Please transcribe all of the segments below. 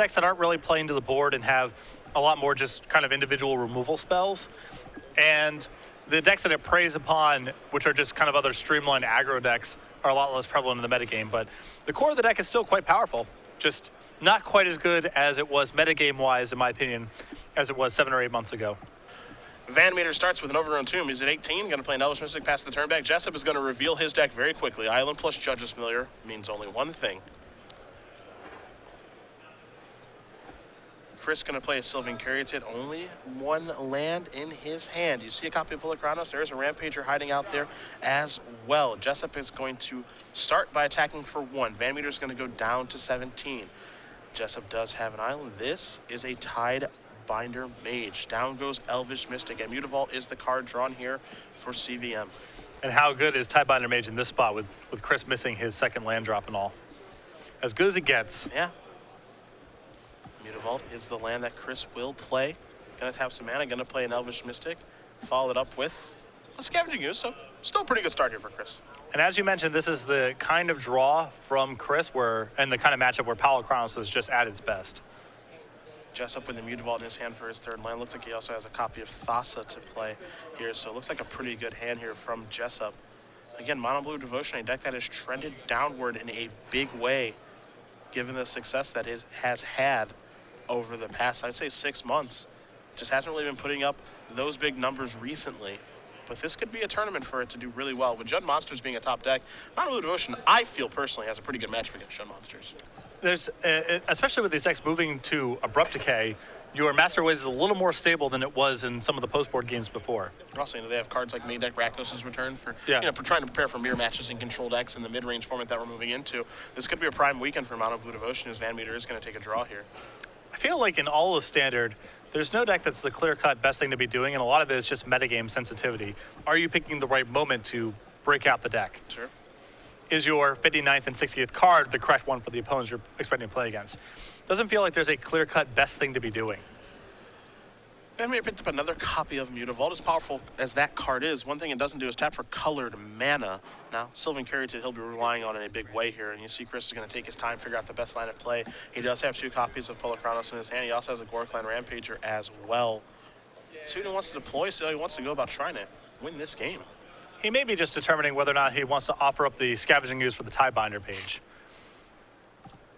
decks that aren't really playing to the board and have a lot more just kind of individual removal spells. And the decks that it preys upon, which are just kind of other streamlined aggro decks, are a lot less prevalent in the metagame. But the core of the deck is still quite powerful. Just not quite as good as it was metagame-wise, in my opinion, as it was 7 or 8 months ago. VanMeter starts with an Overgrown Tomb. He's at 18, going to play an Elvish Mystic past the turn back. Jessup is going to reveal his deck very quickly. Island plus Judge's Familiar means only one thing. Chris going to play a Sylvan Caryatid, only one land in his hand. You see a copy of Pulachronos. There's a Rampager hiding out there as well. Jessup is going to start by attacking for 1. VanMeter is going to go down to 17. Jessup does have an island. This is a Tide Binder Mage. Down goes Elvish Mystic, and Mutavault is the card drawn here for CVM. And how good is Tide Binder Mage in this spot with Chris missing his second land drop and all? As good as it gets. Yeah. Mutavault is the land that Chris will play. Gonna tap some mana, gonna play an Elvish Mystic. Follow it up with a Scavenging Ooze, so still a pretty good start here for Chris. And as you mentioned, this is the kind of draw from Chris and the kind of matchup where Pulachronos is just at its best. Jessup with the Mutavault in his hand for his third land. Looks like he also has a copy of Thassa to play here, so it looks like a pretty good hand here from Jessup. Again, Mono Blue Devotion, a deck that has trended downward in a big way, given the success that it has had over the past, I'd say, 6 months. Just hasn't really been putting up those big numbers recently. But this could be a tournament for it to do really well. With Jund Monsters being a top deck, Mono Blue Devotion, I feel personally, has a pretty good matchup against Jund Monsters. There's, especially with these decks moving to Abrupt Decay, your Master Ways is a little more stable than it was in some of the post-board games before. Also, they have cards like Main Deck Rakdos' return for trying to prepare for mirror matches and control decks in the mid-range format that we're moving into. This could be a prime weekend for Mono Blue Devotion, as VanMeter is going to take a draw here. I feel like in all of Standard, there's no deck that's the clear-cut best thing to be doing, and a lot of it is just metagame sensitivity. Are you picking the right moment to break out the deck? Sure. Is your 59th and 60th card the correct one for the opponents you're expecting to play against? Doesn't feel like there's a clear-cut best thing to be doing. VanMeter picked up another copy of Mutavault. As powerful as that card is, one thing it doesn't do is tap for colored mana. Now, Sylvan Caryatid, he'll be relying on in a big way here, and you see Chris is going to take his time, figure out the best line of play. He does have 2 copies of Pulachronos in his hand. He also has a Gorkland Rampager as well. See what he wants to deploy, see how he wants to go about trying to win this game. He may be just determining whether or not he wants to offer up the Scavenging Ooze for the Tide Binder page.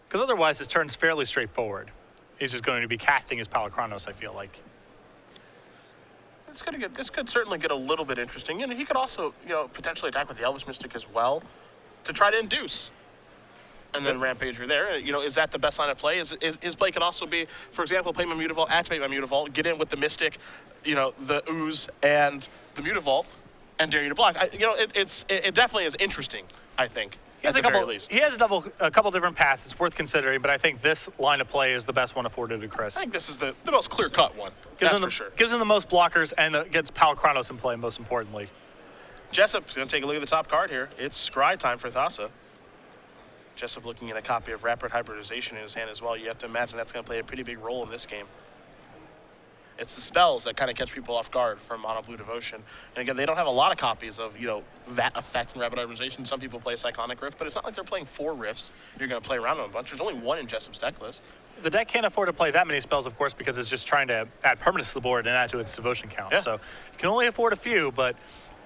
Because otherwise, his turn's fairly straightforward. He's just going to be casting his Pulachronos, I feel like. This could certainly get a little bit interesting. You know, he could also, potentially attack with the Elvish Mystic as well to try to induce. And then Rampager there. Is that the best line of play? His play could also be, for example, play my Mutavault, activate my Mutavault, get in with the Mystic, the Ooze and the Mutavault, and dare you to block. It definitely is interesting, I think. He has a couple different paths it's worth considering, but I think this line of play is the best one afforded to Chris. I think this is the most clear-cut one, that's for sure. Gives him the most blockers and gets Pulachronos in play, most importantly. Jessup's going to take a look at the top card here. It's scry time for Thassa. Jessup looking at a copy of Rapid Hybridization in his hand as well. You have to imagine that's going to play a pretty big role in this game. It's the spells that kind of catch people off guard from Mono Blue Devotion. And again, they don't have a lot of copies of, that effect in Rapid Hybridization. Some people play Cyclonic Rift, but it's not like they're playing 4 Rifts. You're going to play around them a bunch. There's only 1 in Jessup's deck list. The deck can't afford to play that many spells, of course, because it's just trying to add permanence to the board and add to its devotion count. Yeah. So it can only afford a few, but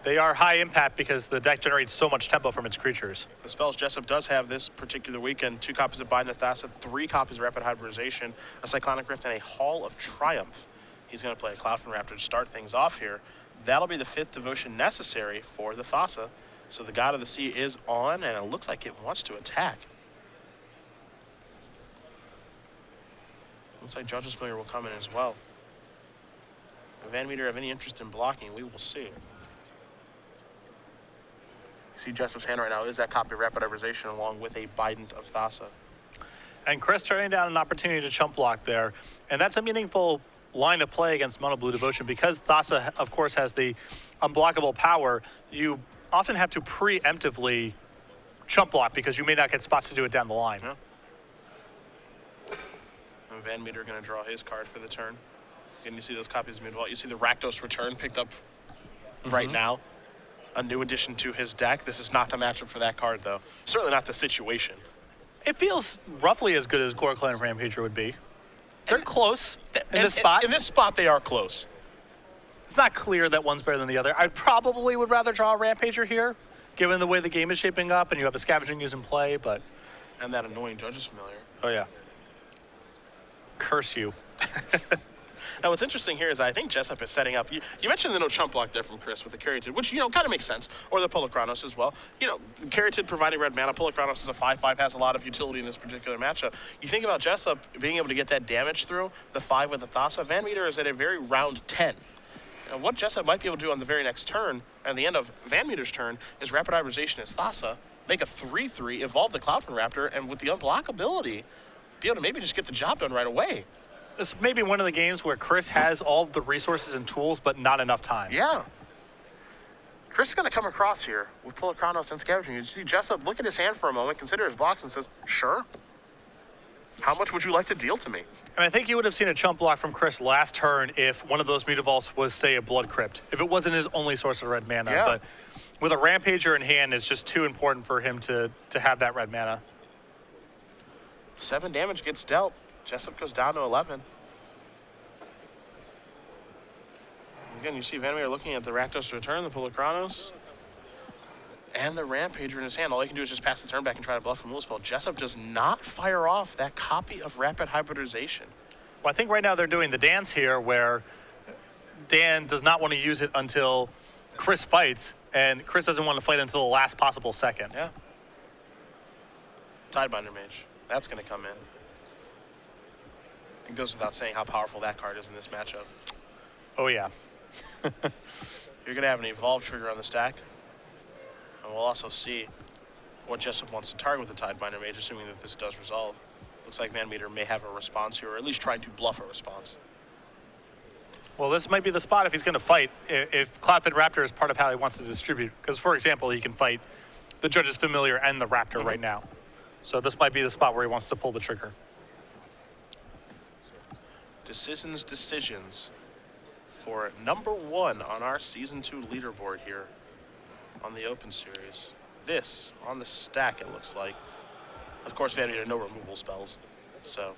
they are high impact because the deck generates so much tempo from its creatures. The spells Jessup does have this particular weekend: 2 copies of Bind the Thassa, 3 copies of Rapid Hybridization, a Cyclonic Rift, and a Hall of Triumph. He's going to play a Cloudfin Raptor to start things off here. That'll be the 5th devotion necessary for the Thassa. So the God of the Sea is on, and it looks like it wants to attack. Looks like Judge's Familiar will come in as well. If VanMeter have any interest in blocking, we will see. You see Jessup's hand right now is that copy of Rapid Hybridization along with a Bident of Thassa. And Chris turning down an opportunity to chump block there. And that's a meaningful line of play against Mono Blue Devotion. Because Thassa, of course, has the unblockable power, you often have to preemptively chump block because you may not get spots to do it down the line. Yeah. And VanMeter going to draw his card for the turn. Again, you see those copies of Mutavault. You see the Rakdos return picked up right now. A new addition to his deck. This is not the matchup for that card, though. Certainly not the situation. It feels roughly as good as Gore Clan Rampager would be. They're close in this spot. In this spot, they are close. It's not clear that one's better than the other. I probably would rather draw a Rampager here, given the way the game is shaping up and you have a Scavenging Ooze in play, but... And that annoying Judge's Familiar. Oh, yeah. Curse you. Now, what's interesting here is I think Jessup is setting up. You mentioned the no chump block there from Chris with the Caryatid, which, kind of makes sense. Or the Polakranos as well. The Caryatid providing red mana. Polakranos is a 5/5, has a lot of utility in this particular matchup. You think about Jessup being able to get that damage through, the 5 with the Thassa. VanMeter is at a very round 10. And what Jessup might be able to do on the very next turn, at the end of VanMeter's turn, is Rapid Hybridization as Thassa, make a 3/3, evolve the Cloudfin Raptor, and with the unblockability, be able to maybe just get the job done right away. This may be one of the games where Chris has all of the resources and tools, but not enough time. Yeah. Chris is going to come across here with Polakranos and Scavenging. You see Jessup look at his hand for a moment, consider his blocks, and says, sure. How much would you like to deal to me? And I think you would have seen a chump block from Chris last turn if one of those Mutavaults was, say, a Blood Crypt. If it wasn't his only source of red mana. Yeah. But with a Rampager in hand, it's just too important for him to have that red mana. 7 damage gets dealt. Jessup goes down to 11. Again, you see VanMeter looking at the Rakdos return, the Polakranos, and the Rampager in his hand. All he can do is just pass the turn back and try to bluff from Will Spell. Jessup does not fire off that copy of Rapid Hybridization. Well, I think right now they're doing the dance here where Dan does not want to use it until Chris fights, and Chris doesn't want to fight until the last possible second. Yeah. Tidebinder Mage. That's going to come in. It goes without saying how powerful that card is in this matchup. Oh, yeah. You're going to have an Evolve trigger on the stack. And we'll also see what Jessup wants to target with the Tidebinder Mage, assuming that this does resolve. Looks like VanMeter may have a response here, or at least trying to bluff a response. Well, this might be the spot if he's going to fight, if Cloudfin Raptor is part of how he wants to distribute. Because, for example, he can fight the Judge's Familiar and the Raptor right now. So this might be the spot where he wants to pull the trigger. Decisions for number 1 on our Season 2 leaderboard here on the Open Series. This, on the stack, it looks like. Of course, VanMeter, no removal spells, so.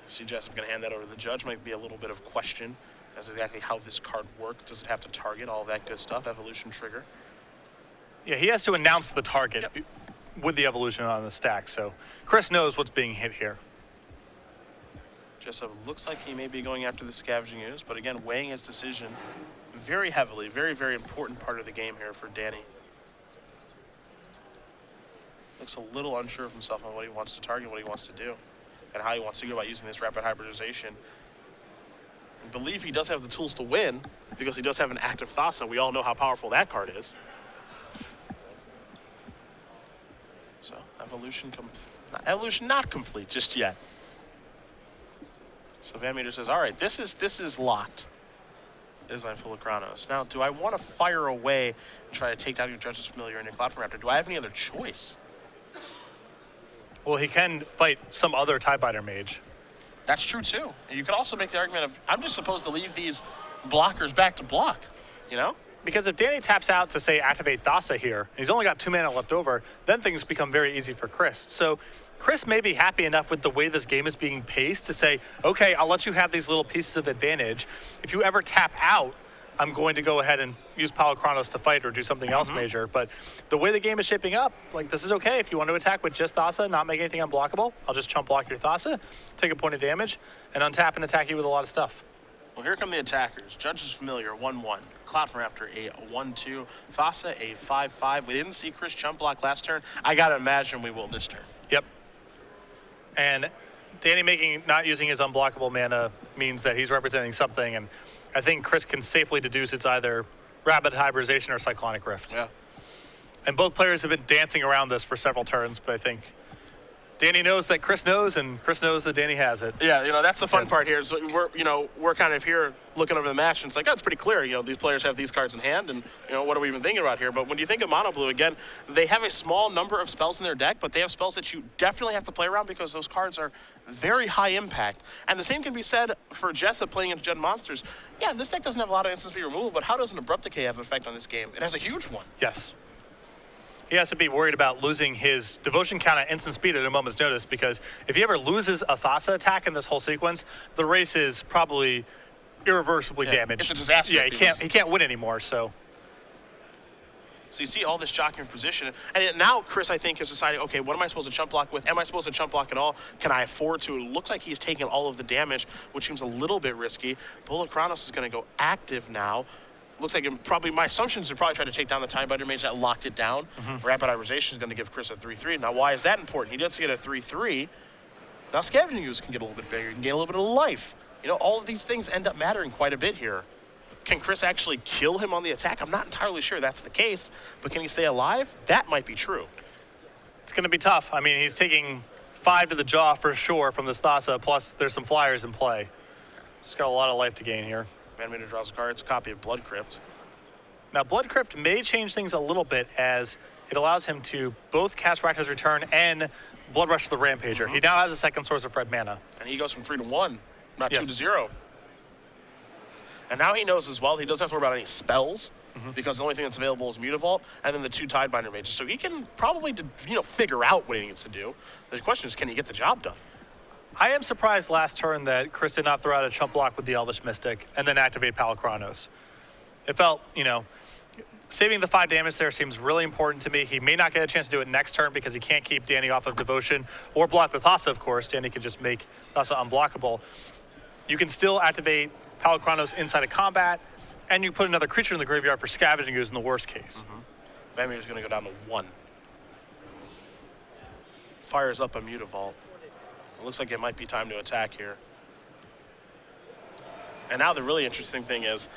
See Jessup going to hand that over to the judge. Might be a little bit of question as to exactly how this card works. Does it have to target? All that good stuff. Evolution trigger. Yeah, he has to announce the target with the evolution on the stack, so Chris knows what's being hit here. Jessup looks like he may be going after the Scavenging Ooze, but again, weighing his decision very heavily. Very, very important part of the game here for Danny. Looks a little unsure of himself on what he wants to target, what he wants to do, and how he wants to go about using this Rapid Hybridization. I believe he does have the tools to win because he does have an active Thassa. We all know how powerful that card is. So, evolution not complete just yet. So VanMeter says, all right, this is locked. This is my Polakranos. Now, do I want to fire away and try to take down your Judge's Familiar and your Cloudfin Raptor? Do I have any other choice? Well, he can fight some other Tidebinder Mage. That's true, too. And you could also make the argument of, I'm just supposed to leave these blockers back to block, Because if Danny taps out to, say, activate Thassa here, and he's only got 2 mana left over, then things become very easy for Chris. So Chris may be happy enough with the way this game is being paced to say, okay, I'll let you have these little pieces of advantage. If you ever tap out, I'm going to go ahead and use Polakranos to fight or do something else major. But the way the game is shaping up, this is okay. If you want to attack with just Thassa, not make anything unblockable, I'll just chump block your Thassa, take a point of damage, and untap and attack you with a lot of stuff. Well, here come the attackers. Judge's Familiar, 1/1. Cloudfin Raptor, a 1/2. Thassa, a 5/5. We didn't see Chris chump block last turn. I got to imagine we will this turn. Yep. And Danny not using his unblockable mana means that he's representing something, and I think Chris can safely deduce it's either Rapid Hybridization or Cyclonic Rift. Yeah. And both players have been dancing around this for several turns, but I think Danny knows that Chris knows, and Chris knows that Danny has it. Yeah, that's the fun part here. So we're kind of here looking over the match, and it's like, oh, it's pretty clear. These players have these cards in hand, and what are we even thinking about here? But when you think of Mono Blue, again, they have a small number of spells in their deck, but they have spells that you definitely have to play around because those cards are very high impact. And the same can be said for Jessup playing into Jund Monsters. Yeah, this deck doesn't have a lot of instant speed removal, but how does an Abrupt Decay have an effect on this game? It has a huge one. Yes. he has to be worried about losing his devotion count at instant speed at a moment's notice, because if he ever loses a Thassa attack in this whole sequence, the race is probably irreversibly damaged. It's a disaster. Yeah, he can't win anymore. So you see all this jockeying position, and now Chris, I think, is deciding, okay, what am I supposed to chump block with? Am I supposed to chump block at all? Can I afford to? It looks like he's taking all of the damage, which seems a little bit risky. Bullet Kronos is going to go active now. Looks like my assumptions are probably try to take down the Time Biter Mage that locked it down. Rapidization is going to give Chris a 3-3. Now, why is that important? He does get a 3-3. Now, Scavenging Ooze can get a little bit bigger. You can gain a little bit of life. You know, all of these things end up mattering quite a bit here. Can Chris actually kill him on the attack? I'm not entirely sure that's the case, but can he stay alive? That might be true. it's going to be tough. I mean, he's taking 5 to the jaw for sure from this Thassa, plus there's some flyers in play. He's got a lot of life to gain here. VanMeter draws a card. It's a copy of Blood Crypt. Now, Blood Crypt may change things a little bit, as it allows him to both cast Rakdos Return and Blood Rush the Rampager. He now has a second source of red mana. And he goes from 3 to 1, not 2 to 0. And now he knows as well, he doesn't have to worry about any spells, because the only thing that's available is Mutavault, and then the 2 Tidebinder Mages. So he can probably, figure out what he needs to do. The question is, can he get the job done? I am surprised last turn that Chris did not throw out a chump block with the Elvish Mystic and then activate Palakronos. It felt, saving the 5 damage there seems really important to me. He may not get a chance to do it next turn because he can't keep Danny off of Devotion or block the Thassa, of course. Danny can just make Thassa unblockable. You can still activate Palakronos inside of combat, and you put another creature in the graveyard for Scavenging Ooze in the worst case. VanMeter's going to go down to 1. Fires up a Mutavault. It looks like it might be time to attack here. And now the really interesting thing is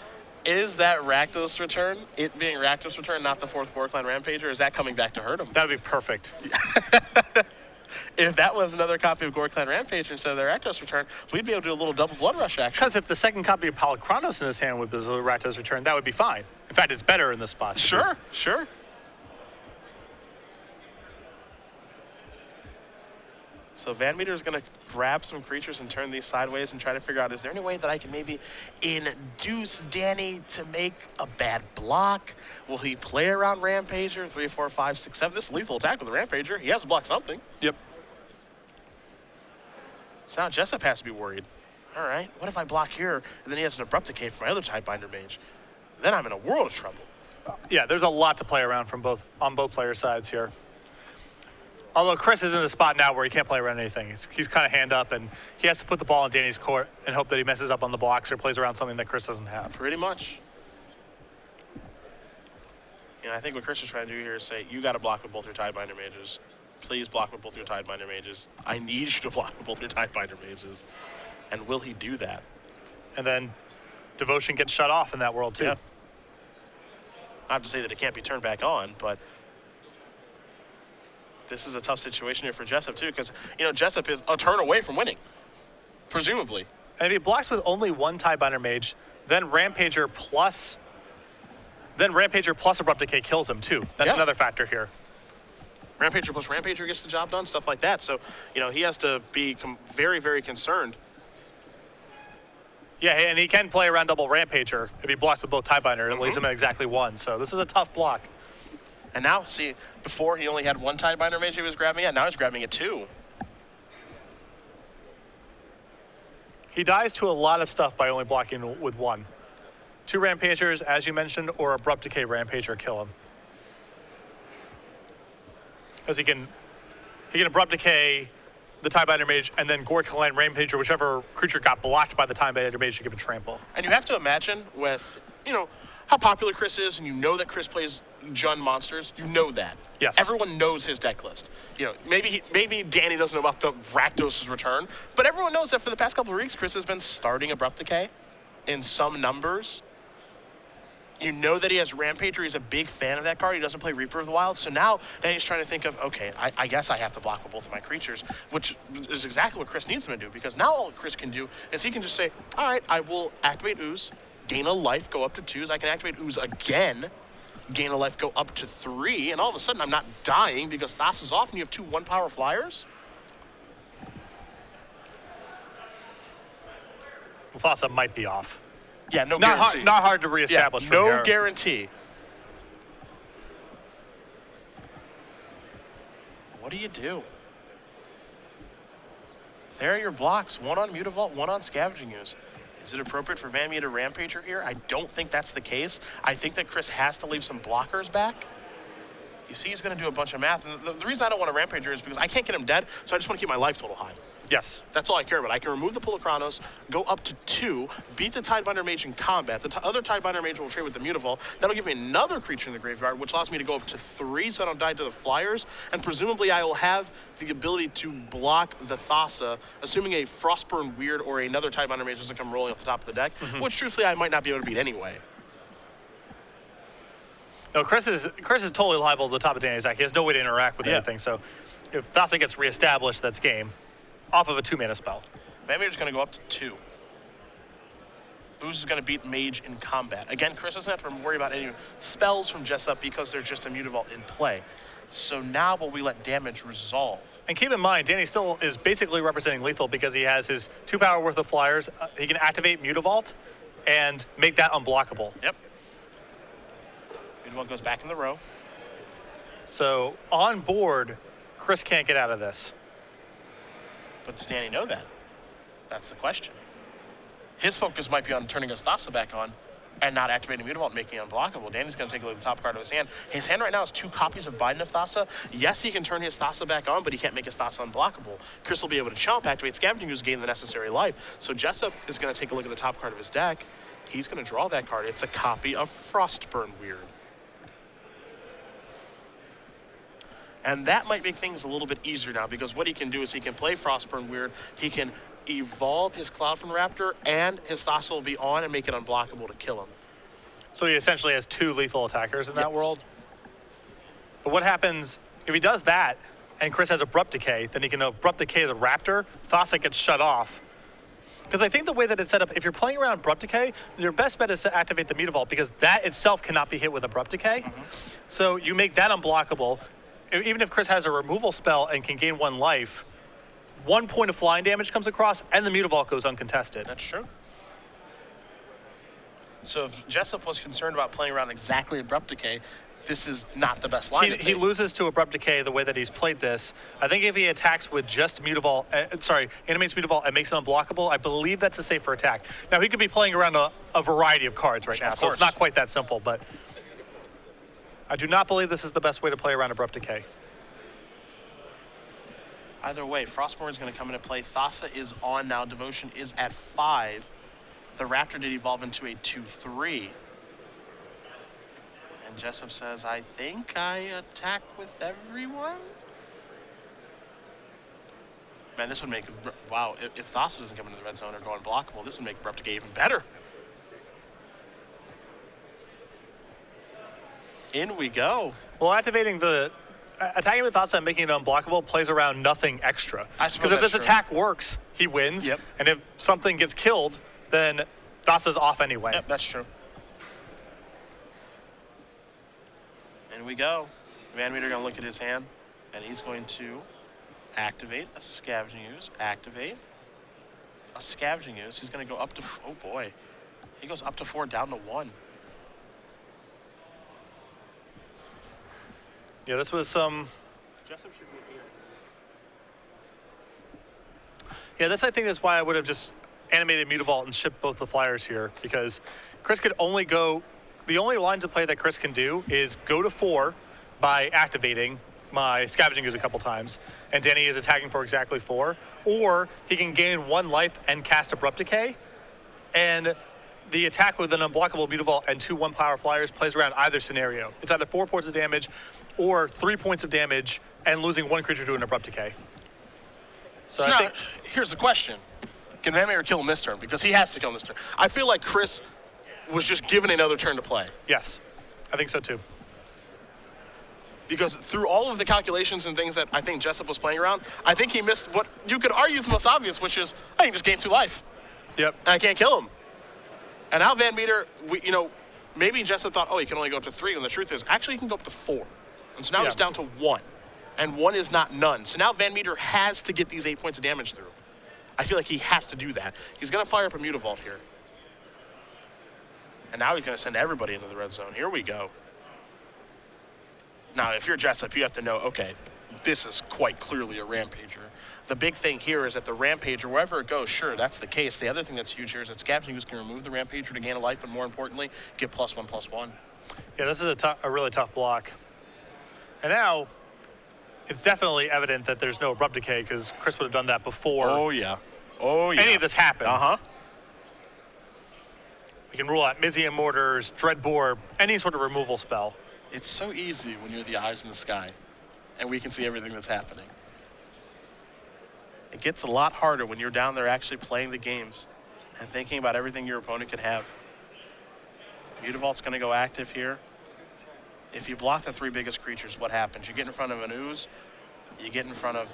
that Rakdos Return, it being Rakdos Return, not the 4th Gorkline Rampager, is that coming back to hurt him? That would be perfect. If that was another copy of Gorkline Rampager instead of their Rakdos Return, we'd be able to do a little double Blood Rush action. Because if the second copy of Palakronos in his hand was a Rakdos Return, that would be fine. In fact, it's better in this spot. Sure. So VanMeter is going to grab some creatures and turn these sideways and try to figure out, is there any way that I can maybe induce Danny to make a bad block? Will he play around Rampager? 3, 4, 5, 6, 7. This is lethal attack with the Rampager. He has to block something. Yep. So now Jessup has to be worried. All right, what if I block here and then he has an Abrupt Decay for my other Tidebinder Mage? Then I'm in a world of trouble. Yeah, there's a lot to play around from on both player sides here. Although Chris is in the spot now where he can't play around anything. He's kind of hand up, and he has to put the ball in Danny's court and hope that he messes up on the blocks or plays around something that Chris doesn't have. Pretty much. I think what Chris is trying to do here is say, you got to block with both your Tidebinder Mages. Please block with both your Tidebinder Mages. I need you to block with both your Tidebinder Mages. And will he do that? And then Devotion gets shut off in that world, too. Yeah. Not to say that it can't be turned back on, but this is a tough situation here for Jessup, too, because, Jessup is a turn away from winning, presumably. And if he blocks with only 1 Tidebinder Mage, then Rampager plus Abrupt Decay kills him, too. That's another factor here. Rampager plus Rampager gets the job done, stuff like that. So, he has to be very, very concerned. Yeah, and he can play around double Rampager if he blocks with both Tidebinder. It leaves him at exactly 1. So this is a tough block. And now, see, before he only had 1 Tidebinder Mage he was grabbing at, now he's grabbing at 2. He dies to a lot of stuff by only blocking with 1. 2 Rampagers, as you mentioned, or Abrupt Decay Rampager kill him. Because he can Abrupt Decay the Tidebinder Mage and then Gorkline Rampager, whichever creature got blocked by the Tidebinder Mage, to give a trample. And you have to imagine with, how popular Chris is, and that Chris plays Jund monsters, that. Yes. Everyone knows his deck list. Maybe Danny doesn't know about the Rakdos' Return, but everyone knows that for the past couple of weeks, Chris has been starting Abrupt Decay in some numbers. That he has Rampager. He's a big fan of that card. He doesn't play Reaper of the Wild. So now Danny's trying to think of, okay, I guess I have to block with both of my creatures, which is exactly what Chris needs him to do, because now all Chris can do is he can just say, all right, I will activate Ooze, gain a life, go up to 2s. I can activate Ooze again, gain a life, go up to 3, and all of a sudden I'm not dying because Thassa's off and you have 2 1-power flyers. Well, Thassa might be off. Yeah, no guarantee. Not hard to reestablish. No guarantee. What do you do? There are your blocks. One on Mutavault, one on Scavenging Ooze. Is it appropriate for VanMeter Rampager here? I don't think that's the case. I think that Chris has to leave some blockers back. You see he's going to do a bunch of math. And the reason I don't want a Rampager is because I can't get him dead, so I just want to keep my life total high. Yes. That's all I care about. I can remove the Pool of Chronos, go up to 2, beat the Tidebinder Mage in combat. The other Tidebinder Mage will trade with the Mutavault. That'll give me another creature in the graveyard, which allows me to go up to 3 so I don't die to the Flyers. And presumably I will have the ability to block the Thassa, assuming a Frostburn Weird or another Tidebinder Mage doesn't come rolling off the top of the deck, which truthfully I might not be able to beat anyway. No, Chris is totally liable to the top of Danny's deck. He has no way to interact with anything. So if Thassa gets reestablished, that's game. Off of a 2-mana spell. VanMeter's going to go up to 2. Ooze is going to beat Mage in combat. Again, Chris doesn't have to worry about any spells from Jessup because there's just a Mutavault in play. So now will we let damage resolve? And keep in mind, Danny still is basically representing lethal because he has his 2 power worth of flyers. He can activate Mutavault and make that unblockable. Yep. Mutavault goes back in the row. So on board, Chris can't get out of this. But does Danny know that? That's the question. His focus might be on turning his Thassa back on and not activating Mutavault and making it unblockable. Danny's going to take a look at the top card of his hand. His hand right now has 2 copies of Biden of Thassa. Yes, he can turn his Thassa back on, but he can't make his Thassa unblockable. Chris will be able to chomp, activate Scavenging Ooze, gain the necessary life. So Jessup is going to take a look at the top card of his deck. He's going to draw that card. It's a copy of Frostburn Weird. And that might make things a little bit easier now because what he can do is he can play Frostburn Weird, he can evolve his Cloudfin Raptor, and his Thassa will be on and make it unblockable to kill him. So he essentially has 2 lethal attackers in that world. But what happens if he does that and Chris has Abrupt Decay, then he can Abrupt Decay the Raptor, Thassa gets shut off. Because I think the way that it's set up, if you're playing around Abrupt Decay, your best bet is to activate the Mutavault because that itself cannot be hit with Abrupt Decay. So you make that unblockable. Even if Chris has a removal spell and can gain 1 life, 1 point of flying damage comes across and the Mutavault goes uncontested. That's true. So if Jessup was concerned about playing around exactly Abrupt Decay, this is not the best line to take. He loses to Abrupt Decay the way that he's played this. I think if he attacks with just Mutavault, animates Mutavault and makes it unblockable, I believe that's a safer attack. Now he could be playing around a variety of cards right now, so it's not quite that simple, but I do not believe this is the best way to play around Abrupt Decay. Either way, Frostmourne is going to come into play. Thassa is on now. Devotion is at 5. The Raptor did evolve into a 2/3. And Jessup says, I think I attack with everyone? Man, this would make... Wow, if Thassa doesn't come into the red zone or go unblockable, this would make Abrupt Decay even better. In we go. Well, attacking with Thassa and making it unblockable plays around nothing extra. Because if this attack works, he wins. Yep. And if something gets killed, then Thassa's off anyway. Yep, that's true. In we go. VanMeter going to look at his hand, and he's going to activate a Scavenging Ooze. Activate a Scavenging Ooze. He's going to go up to... Oh, boy. He goes up to 4, down to 1. Yeah, this was some... Jessup should be here. Yeah, I think that's why I would have just animated Mutavault and shipped both the flyers here, because Chris could only go... The only lines of play that Chris can do is go to 4 by activating my Scavenging Ooze a couple times, and Danny is attacking for exactly 4, or he can gain 1 life and cast Abrupt Decay, and the attack with an unblockable Mutavault and 2 1-power flyers plays around either scenario. It's either 4 points of damage or 3 points of damage and losing 1 creature to an Abrupt Decay. So I think... Here's the question. Can VanMeter kill him this turn? Because he has to kill him this turn. I feel like Chris was just given another turn to play. Yes, I think so too. Because through all of the calculations and things that I think Jessup was playing around, I think he missed what you could argue is the most obvious, which is, I can just gain 2 life. Yep. And I can't kill him. And now VanMeter, maybe Jessup thought, oh, he can only go up to 3, when the truth is, actually he can go up to 4. And so now he's down to 1. And 1 is not none. So now VanMeter has to get these 8 points of damage through. I feel like he has to do that. He's going to fire up a Mutavault here. And now he's going to send everybody into the red zone. Here we go. Now, if you're Jessup, you have to know, okay, this is quite clearly a Rampager. The big thing here is that the Rampager, wherever it goes, sure, that's the case. The other thing that's huge here is that Scavenging Ooze can remove the Rampager to gain a life, but more importantly, get +1/+1. Yeah, this is a really tough block. And now, it's definitely evident that there's no Abrupt Decay because Chris would have done that before Oh, yeah. Oh, yeah. any of this happened. Uh-huh. We can rule out Mizium Mortars, Dreadbore, any sort of removal spell. It's so easy when you're the eyes in the sky, and we can see everything that's happening. It gets a lot harder when you're down there actually playing the games and thinking about everything your opponent could have. Mutavault's going to go active here. If you block the 3 biggest creatures, what happens? You get in front of an Ooze, you get in front of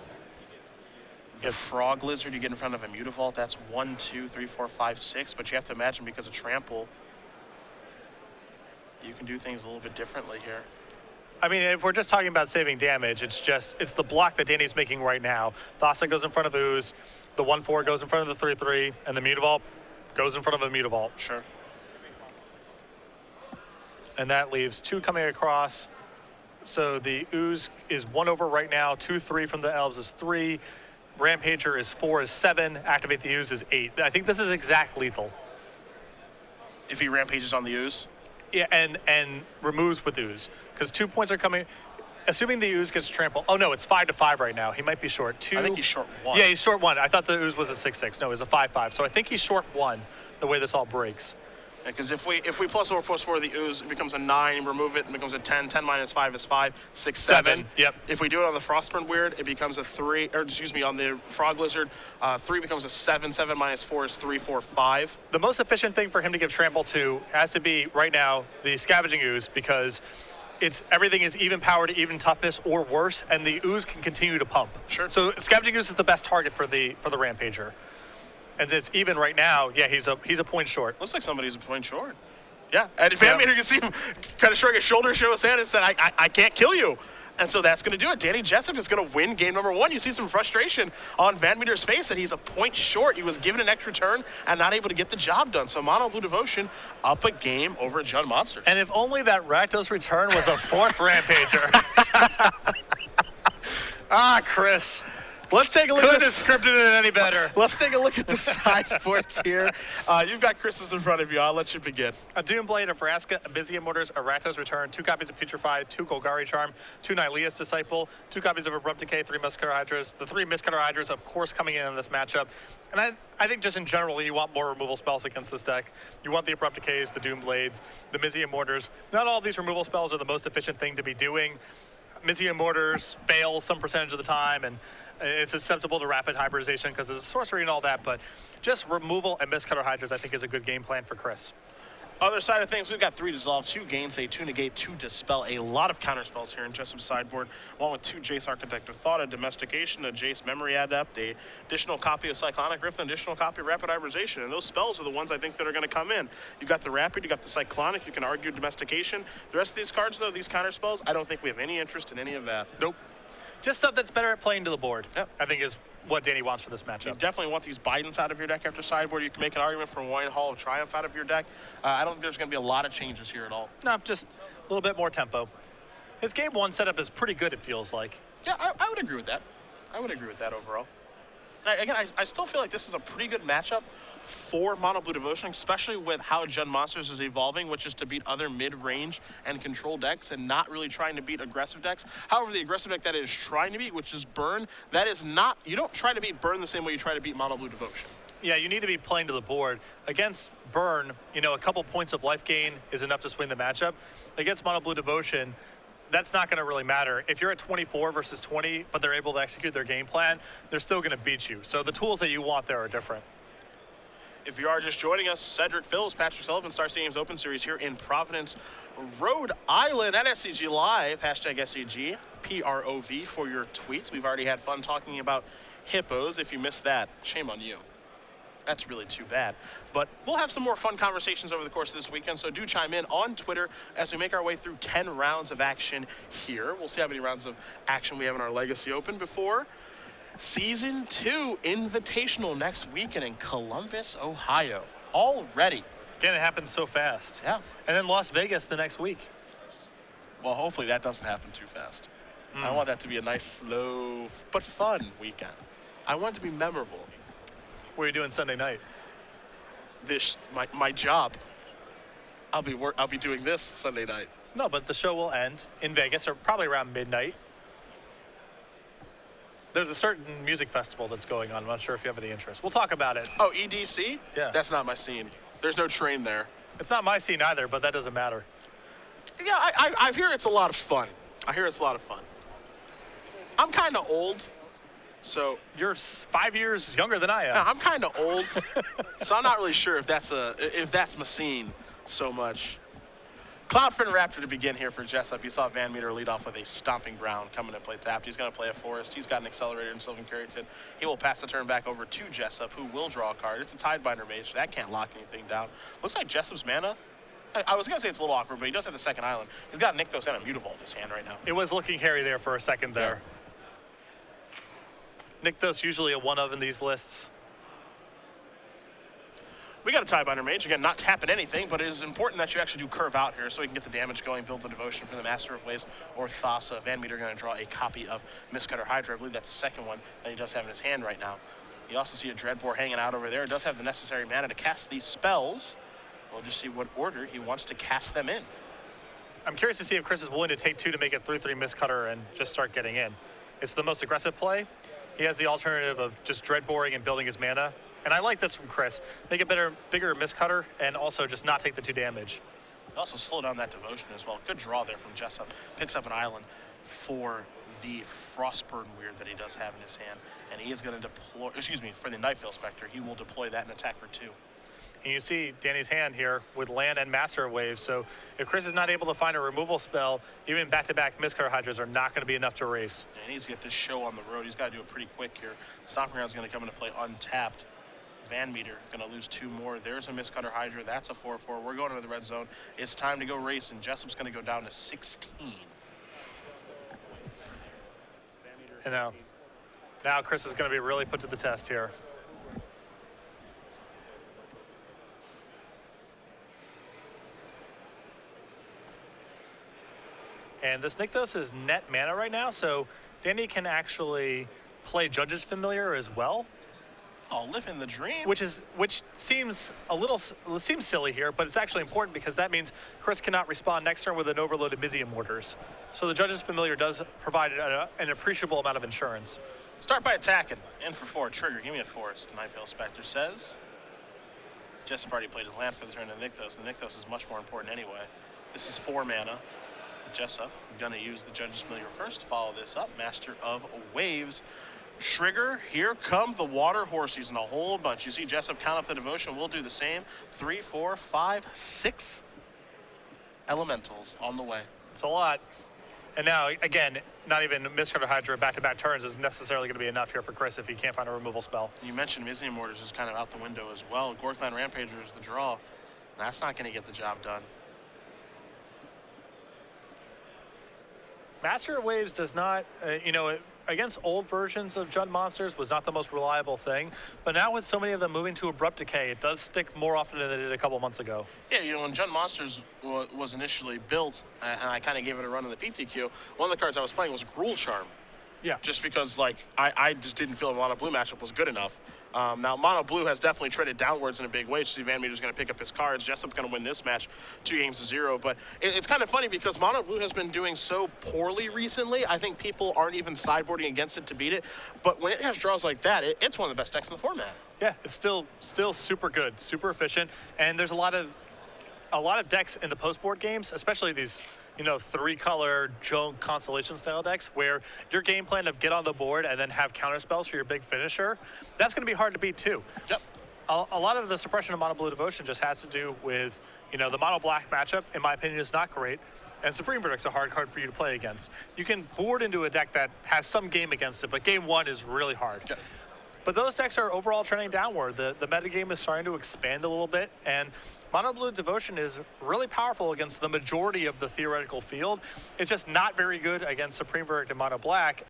the Frog Lizard, you get in front of a Mutavault. That's 1, 2, 3, 4, 5, 6. But you have to imagine because of Trample, you can do things a little bit differently here. I mean, if we're just talking about saving damage, it's the block that Danny's making right now. Thassa goes in front of Ooze, the 1/4 goes in front of the 3/3, and the Mutavault goes in front of a Mutavault. Sure. And that leaves 2 coming across. So the Ooze is 1 over right now. 2/3 from the Elves is 3. Rampager is 4 is 7. Activate the Ooze is 8. I think this is exact lethal. If he rampages on the Ooze? Yeah, and removes with Ooze. Because 2 points are coming. Assuming the Ooze gets trampled. Oh, no, it's 5-5 right now. He might be short 2. I think he's short 1. Yeah, he's short 1. I thought the Ooze was a 6-6. No, it was a 5-5. So I think he's short 1, the way this all breaks. Because if we +4/+4 the Ooze, it becomes a 9, remove it, it becomes a 10. 10 minus 5 is 5, 6, 7. Yep. If we do it on the Frostburn Weird, it becomes a 3, or excuse me, on the Frog Lizard, 3 becomes a 7. 7 minus 4 is 3, 4, 5. The most efficient thing for him to give trample to has to be, right now, the Scavenging Ooze, because everything is even power to even toughness or worse, and the Ooze can continue to pump. Sure. So Scavenging Ooze is the best target for the Rampager. And it's even right now, yeah, he's a point short. Looks like somebody's a point short. Yeah, and VanMeter, you can see him kind of shrug his shoulders, show his hand, and said, I can't kill you. And so that's going to do it. Danny Jessup is going to win game number 1. You see some frustration on VanMeter's face that he's a point short. He was given an extra turn and not able to get the job done. So Mono Blue Devotion up a game over Jund Monsters. And if only that Rakdos return was a 4th Rampager. Chris. Let's take a look Couldn't have scripted it any better. Let's take a look at the sideboards here. You've got Chris's in front of you. I'll let you begin. A Doomblade, a Vraska, a Mizium Mortars, a Rakdos Return, 2 copies of Putrified, 2 Golgari Charm, 2 Nylea's Disciple, 2 copies of Abrupt Decay, 3 Mistcutter Hydras. The 3 Mistcutter Hydras, of course, coming in this matchup. And I think just in general, you want more removal spells against this deck. You want the Abrupt Decays, the Doomblades, the Mizium Mortars. Not all of these removal spells are the most efficient thing to be doing. Mizium Mortars fails some percentage of the time, and it's susceptible to rapid hybridization because of the sorcery and all that, but just removal and Mistcutter Hydras, I think, is a good game plan for Chris. Other side of things, we've got 3 Dissolve, 2 Gainsay, 2 Negate, 2 Dispel. A lot of counter spells here in Jessup's sideboard, along with 2 Jace Architect of Thought, a Domestication, a Jace Memory Adept, a additional copy of Cyclonic Rift, an additional copy of Rapid Hybridization. And those spells are the ones I think that are going to come in. You've got the Rapid, you've got the Cyclonic, you can argue Domestication. The rest of these cards, though, these counter spells, I don't think we have any interest in any of that. Nope. Just stuff that's better at playing to the board, Yep. I think is what Danny wants for this You matchup. definitely want these Bidens out of your deck after sideboard. You can make an argument for Wine Hall of Triumph out of your deck. I don't think there's going to be a lot of changes here at all. No, just a little bit more tempo. His game 1 setup is pretty good, it feels like. Yeah, I would agree with that. I would agree with that overall. Again, I still feel like this is a pretty good matchup for Mono Blue Devotion, especially with how Jund Monsters is evolving, which is to beat other mid-range and control decks and not really trying to beat aggressive decks. However, the aggressive deck that it is trying to beat, which is Burn, that is not, you don't try to beat Burn the same way you try to beat Mono Blue Devotion. Yeah, you need to be playing to the board. Against Burn, a couple points of life gain is enough to swing the matchup. Against Mono Blue Devotion, that's not going to really matter. If you're at 24 versus 20, but they're able to execute their game plan, they're still going to beat you. So the tools that you want there are different. If you are just joining us, Cedric Phils, Patrick Sullivan, Star Stadium's Open Series here in Providence, Rhode Island at SCG Live, hashtag SCGPROV for your tweets. We've already had fun talking about hippos. If you missed that, shame on you. That's really too bad. But we'll have some more fun conversations over the course of this weekend, so do chime in on Twitter as we make our way through 10 rounds of action here. We'll see how many rounds of action we have in our Legacy Open before Season 2 Invitational next weekend in Columbus, Ohio. Already. Again, it happens so fast. Yeah. And then Las Vegas the next week. Well, hopefully that doesn't happen too fast. I want that to be a nice, slow, but fun weekend. I want it to be memorable. What are you doing Sunday night? My job. I'll be doing this Sunday night. No, but the show will end in Vegas, or probably around midnight. There's a certain music festival that's going on. I'm not sure if you have any interest. We'll talk about it. Oh, EDC? Yeah. That's not my scene. There's no train there. It's not my scene either, but that doesn't matter. Yeah, I hear it's a lot of fun. I'm kind of old, so You're 5 years younger than I am. I'm kind of old, so I'm not really sure if that's my scene so much. Cloudfin Raptor to begin here for Jessup. You saw VanMeter lead off with a stomping ground coming to play tapped. He's going to play a Forest. He's got an Accelerator in Sylvan Carrington. He will pass the turn back over to Jessup, who will draw a card. It's a Tidebinder Mage. That can't lock anything down. Looks like Jessup's mana. I was going to say it's a little awkward, but he does have the second island. He's got Nykthos and a Mutavault in his hand right now. It was looking hairy there for a second there. Yeah. Nykthos usually a one-of in these lists. We got a Tidebinder Mage. Again, not tapping anything, but it is important that you actually do curve out here so we can get the damage going, build the devotion for the Master of Waves or Thassa. VanMeter going to draw a copy of Mistcutter Hydra. I believe that's the second one that he does have in his hand right now. You also see a Dreadbore hanging out over there. It does have the necessary mana to cast these spells. We'll just see what order he wants to cast them in. I'm curious to see if Chris is willing to take 2 to make it 3/3 Mistcutter and just start getting in. It's the most aggressive play. He has the alternative of just Dreadboring and building his mana. And I like this from Chris. Make a bigger Mistcutter and also just not take the 2 damage. Also slow down that devotion as well. Good draw there from Jessup. Picks up an island for the Frostburn Weird that he does have in his hand. And he is going to deploy, for the Nightveil Spectre, he will deploy that and attack for 2. And you see Danny's hand here with land and Master of Waves. So if Chris is not able to find a removal spell, even back-to-back Mistcutter Hydras are not going to be enough to race. And he needs to get this show on the road. He's got to do it pretty quick here. Stomping Ground is going to come into play untapped. VanMeter going to lose 2 more. There's a Mistcutter Hydra. That's a 4/4. We're going into the red zone. It's time to go race, and Jessup's going to go down to 16. And now Chris is going to be really put to the test here. And this Nykthos is net mana right now, so Danny can actually play Judge's Familiar as well. Oh, living the dream. Which seems seems silly here, but it's actually important because that means Chris cannot respond next turn with an overloaded Mizium Mortars. So the Judge's Familiar does provide an appreciable amount of insurance. Start by attacking. In for 4. Trigger. Give me a Forest. Nightveil Spectre says. Jessup already played his land for the turn to Nykthos. The Nykthos is much more important anyway. This is 4 mana. Jessup gonna use the Judge's Familiar first. Follow this up. Master of Waves. Trigger, here come the Water Horse using a whole bunch. You see Jessup count up the devotion. We'll do the same. 3, 4, 5, 6 elementals on the way. It's a lot. And now, again, not even Mistcutter Hydra back-to-back turns is necessarily going to be enough here for Chris if he can't find a removal spell. You mentioned Mizium Mortars is kind of out the window as well. Gorkland Rampager is the draw. That's not going to get the job done. Master of Waves does not, against old versions of Jund monsters was not the most reliable thing, but now with so many of them moving to Abrupt Decay, it does stick more often than it did a couple months ago. Yeah, when Jund Monsters was initially built, and I kind of gave it a run in the PTQ, one of the cards I was playing was Gruul Charm. Yeah. Just because, I just didn't feel the Mono Blue matchup was good enough. Now, Mono Blue has definitely trended downwards in a big way. You see VanMeter's going to pick up his cards. Jessup's going to win this match 2-0. But it's kind of funny because Mono Blue has been doing so poorly recently. I think people aren't even sideboarding against it to beat it. But when it has draws like that, it's one of the best decks in the format. Yeah, it's still super good, super efficient. And there's a lot of decks in the post-board games, especially these 3-color junk constellation style decks where your game plan of get on the board and then have counter spells for your big finisher, that's going to be hard to beat too. Yep. A lot of the suppression of Mono Blue Devotion just has to do with, the Mono Black matchup, in my opinion, is not great. And Supreme Verdict's a hard card for you to play against. You can board into a deck that has some game against it, but game 1 is really hard. Yep. But those decks are overall trending downward. The metagame is starting to expand a little bit, and Mono Blue Devotion is really powerful against the majority of the theoretical field. It's just not very good against Supreme Verdict and Mono Black.